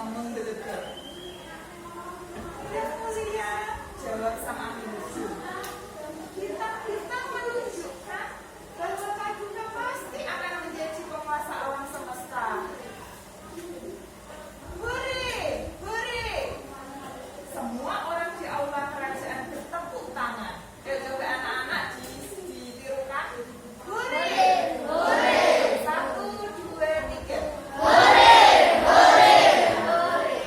yang menggelegar. Yang mulia, jawab sang ahli nujum. Kita menunjukkan bahwa Paduka pasti akan menjadi penguasa alam semesta. Hore, hore! Semua orang di aula kerajaan bertepuk tangan. Coba anak-anak ditirukan. Hore, hore! 1, 2, 3. Hore, hore, hore!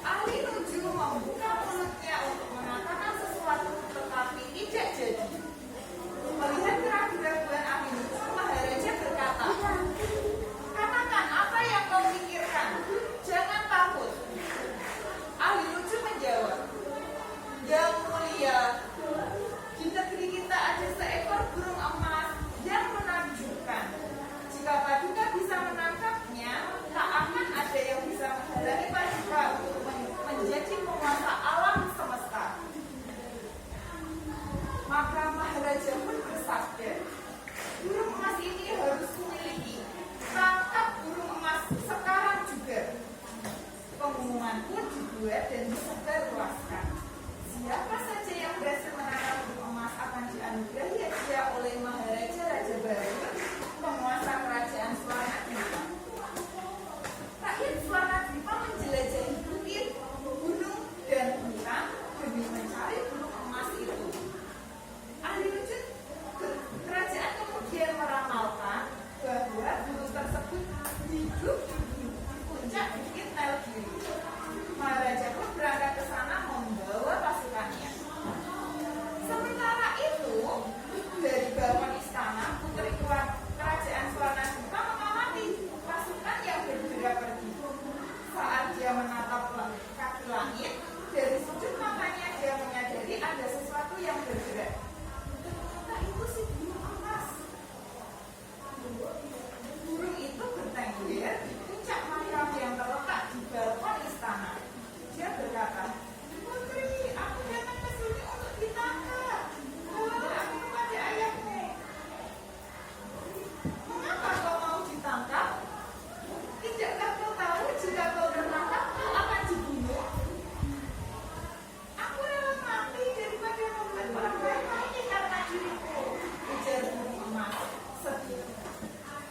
Ahli nujum membuka mulutnya untuk mengatakan sesuatu, tetapi tidak jadi. Melihat keraguan ahli nujum, Maharaja berkata, katakan apa yang kau pikirkan. Jangan takut. Ahli nujum menjawab, Yang mulia, di negeri kita ada seekor burung emas yang menakjubkan. Jika Paduka bisa menangkapnya, tak akan ada yang bisa menghalangi Paduka untuk menjadi penguasa alam semesta. Maka Maharaja pun bersabda, burung emas ini harus kumiliki. Tangkap burung emas sekarang juga. Pengumuman pun dibuat dan disebarluaskan. Siapa saja yang berhasil menangkap burung emas akan dianugerahi hadiah oleh Maharaja Raja Baru, penguasa kerajaan Swarnadwipa. Rakyat Swarnadwipa menjelajahi bukit, gunung, dan hutan demi mencari burung emas itu. Ahli nujum kerajaan kemudian meramalkan bahwa burung tersebut hidup di puncak bukit Nilgiri. Maharaja pun berangkat ke sana membawa pasukannya. Sementara itu, dari bawah istana, putri kerajaan Swarnadwipa mengamati pasukan yang bergerak pergi. Saat dia menatap kaki langit, dari sudut matanya dia menyadari ada sesuatu yang bergerak. Ternyata itu si burung emas. Burung itu bertengger di puncak makam yang terletak di balkon istana. Dia berkata, Putri, aku datang ke sini untuk ditangkap. Bawalah aku kepada ayahmu. Mengapa kau mau ditangkap? Tidakkah kau tahu jika kau tertangkap kau akan dibunuh? Aku rela mati daripada membuat orang lain mati karena diriku, ujar burung emas sedih.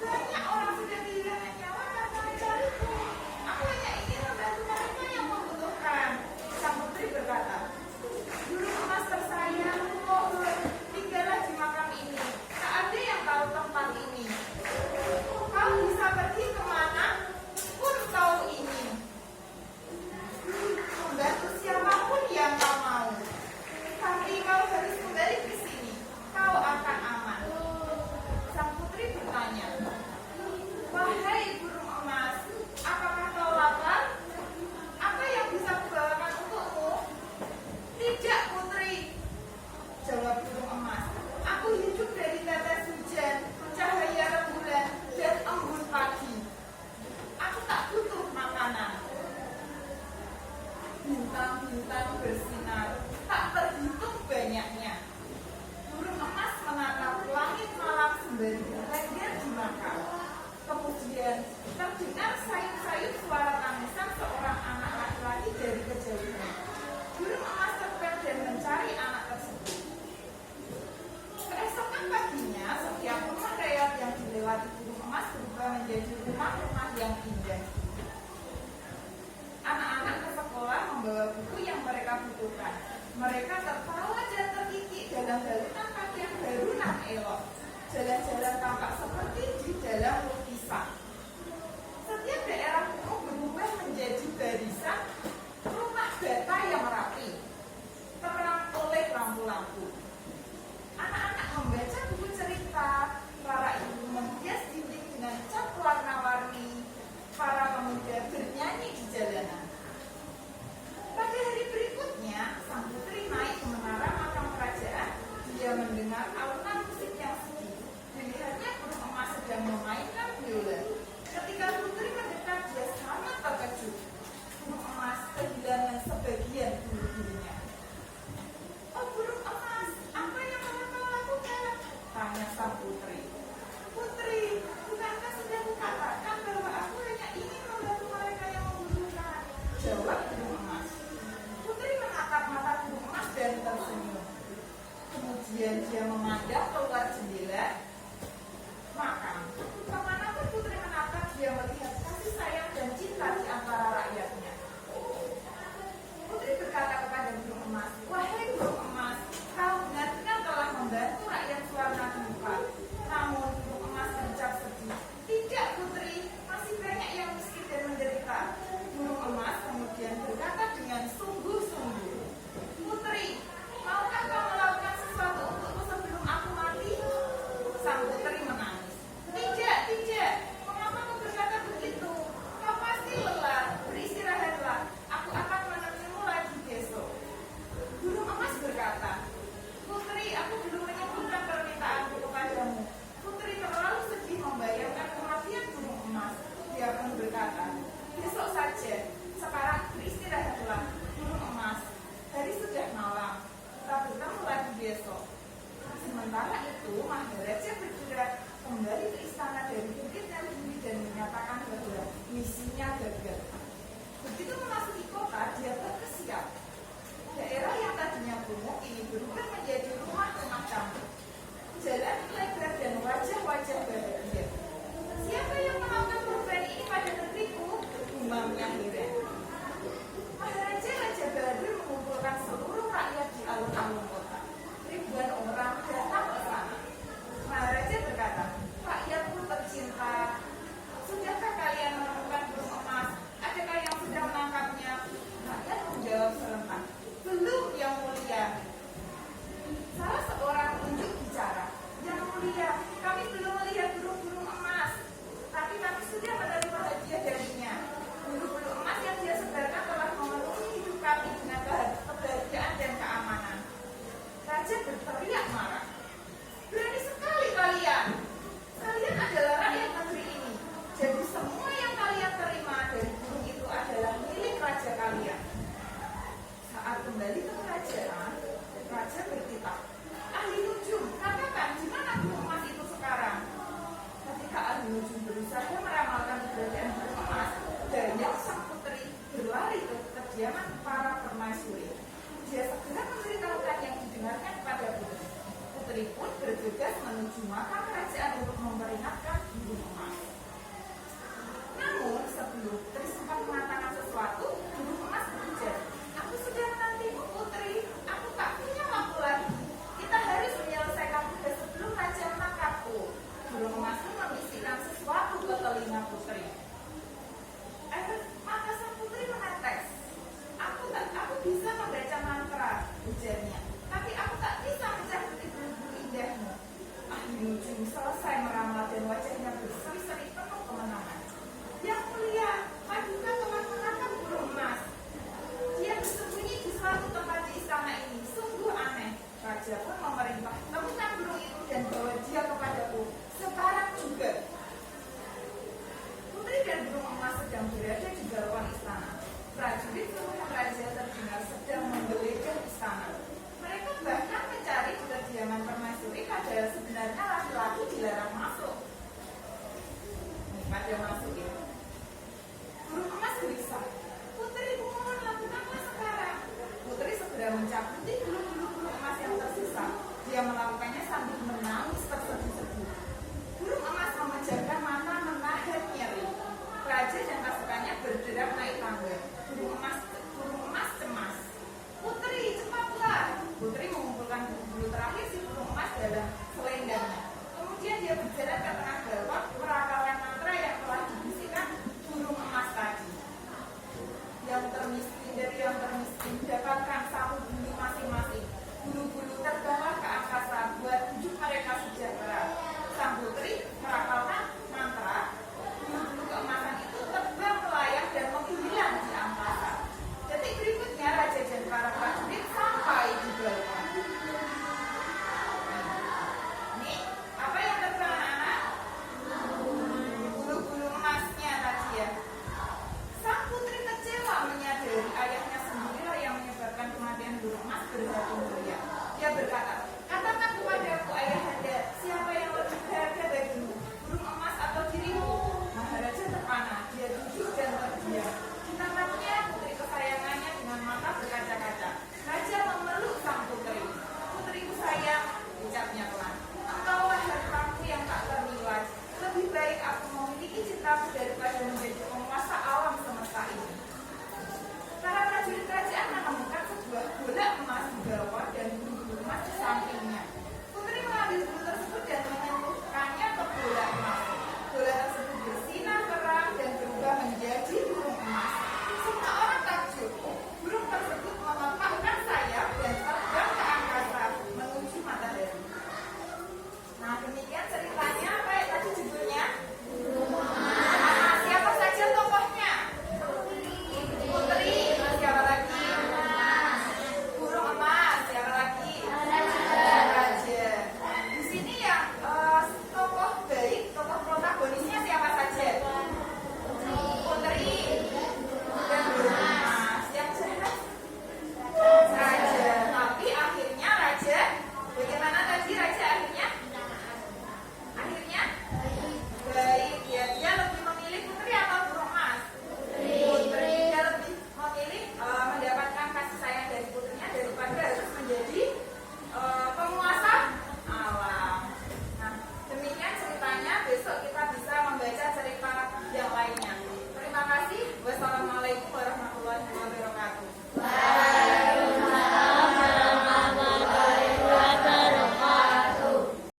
Banyak orang sudah kehilangan nyawa karena mencariku. Aku hanya ingin membantu mereka yang membutuhkan. Sang putri berkata, burung emas tersayang, mohon tinggallah di makam ini. Tak ada yang tahu tempat ini. Kau bisa pergi kemana pun kau ingin. Membantu siapapun yang kau mau. Tapi kau harus kembali ke sini. Kau akan aman. Sang putri bertanya, wahai burung emas, apakah kau lapar? Apa yang bisa kubawakan untukmu? Tidak, putri, jawab burung emas. Aku hidup dari tetes hujan, cahaya rembulan, dan embun pagi. Aku tak butuh makanan. Bintang-bintang bersinar, tak terhitung banyaknya. Burung emas menatap langit malam sembari bertengger di makam. Kemudian terdengar sayup-sayup suara tangisan seorang anak laki-laki dari kejauhan. Burung emas terbang dan mencari anak tersebut. Keesokan paginya, setiap rumah rakyat yang dilewati burung emas berubah menjadi rumah-rumah yang indah. Anak-anak ke sekolah membawa buku yang mereka butuhkan. Mereka tertawa dan terkikik dalam balutan pakaian baru nan elok. Jalan-jalan tampak seperti di dalam lukisan. Setiap daerah kuno berubah menjadi barisan rumah bata yang rapi, terang oleh lampu-lampu. Anak-anak membaca buku cerita, para ibu menghias dinding dengan cat warna-warni, para pemuda bernyanyi di jalanan. Pada hari berikutnya, sang putri naik ke menara makam kerajaan. Dia mendengar alunan musik yang sedih. Dilihatnya burung emas sedang memainkan biola. Ketika putri mendekat, dia sangat terkejut. Burung emas jawab burung emas. Putri menatap mata burung emas dan tersenyum. Kemudian dia memandang keluar jendela. Maka kemanapun putri menatap, dia melihat kasih sayang dan cinta di antara rakyatnya. Putri berkata kepada burung emas, "Wahai burung emas, kau benar-benar telah membantu rakyat Suwarna Kemuka." Namun burung emas berucap sedih, "Tidak Putri, masih banyak yang miskin dan menderita." Burung emas kemudian berkata dengan sungguh-sungguh, "Putri, maukah kau melakukan sesuatu untukku sebelum aku mati?" Sang putri menangis. "Tidak, tidak. Mengapa kau berkata begitu? Kau pasti lelah. Beristirahatlah. Aku akan menemuimu lagi besok." Burung emas berkata, "Putri, aku belum menyebutkan permintaanku kepadamu." Putri terlalu sedih membayangkan kematian burung emas. Dia pun berkata, "Besok saja. Sekarang beristirahatlah, burung emas. Hari sudah malam. Kita bertemu lagi besok." Sementara itu, Maharaja bergerak kembali ke istana dari bukitnya tinggi dan menyatakan bahwa misinya gagal. Begitu memasuki kota, dia terkesiap. Daerah yang tadinya kumuh ini berubah menjadi rumah-rumah cantik. Jalan lebar dan wajah-wajah bahagia. "Siapa yang melakukan perubahan ini pada negeriku?" gumamnya heran. Maharaja Raja Bahadur mengumpulkan seluruh rakyat di alun-alun kota. Ribuan orang datang ke sana. Maharaja berkata, "Rakyatku tercinta, sudahkah kalian menemukan burung emas? Adakah yang sudah menangkapnya?" Rakyat menjawab serentak, "Belum, Yang Mulia." Salah seorang unjuk bicara, "Yang Mulia, kami belum melihat burung-burung emas, tapi kami sudah menerima hadiah darinya. Burung-burung emas yang dia sebarkan telah memenuhi hidup kami dengan kebahagiaan dan keamanan." Raja berteriak marah, "Berani sekali kalian! Kalian adalah rakyat negeri ini. Jadi semua yang kalian terima dari burung itu adalah milik raja kalian." Saat kembali ke kerajaan, raja bertitah, "Ahli nujum, katakan di mana burung emas itu sekarang?" Ketika ahli nujum berusaha meramalkan keberadaan burung emas, Dayang sang putri berlari ke kediaman para permaisuri. Dia segera memberitahukan yang didengarkan kepada putri. Putri pun bergegas menuju makam kerajaan untuk memperingatkan burung emas. Namun sebelum putri sempat mengatakan sesuatu, burung emas berujar, "Aku sudah menantimu Putri. Aku tak punya waktu lagi. Kita harus menyelesaikan tugas sebelum raja menangkapku." Burung emas pun membisikkan sesuatu ke telinga putri. Mata sang putri menetes. Aku bisa membaca mantra," ujarnya. "Tapi aku tak bisa mencakuti bulu-bulu indahmu." Ahli nujum selesai meramal dan wajahnya berseri-seri penuh kemenangan. "Yang Mulia, Paduka telah menangkap burung emas. Dia bersembunyi di suatu tempat di istana ini. Sungguh aneh." Raja pun memerintah, "Temukan burung itu dan bawa dia kepadaku sekarang juga." Putri dan burung emas sedang berada di galuan istana. Prajurit puluhan raja terdengar sedang menggeledah istana. Mereka bahkan mencari di kediaman permaisuri, padahal sebenarnya laki-laki dilarang masuk. Pada masuk ya. Burung emas gelisah. "Putri, mohon lakukanlah sekarang." Putri segera mencabuti bulu-bulu burung emas yang tersisa. Dia melakukannya sambil menangis terseduh-seduh. Burung emas memejamkan mata menahan nyeri. Raja dan pasukannya bergerak naik tangga. Burung emas cemas. "Putri, cepatlah." Putri mengumpulkan bulu terakhir si burung emas dalam selendangnya. Kemudian dia berjalan ke tengah galon, merapalkan mantra yang telah dibisikkan burung emas tadi. "Yang termiskin dari yang termiskin, dapatkan satu bulu masing-masing. Bulu-bulu terbang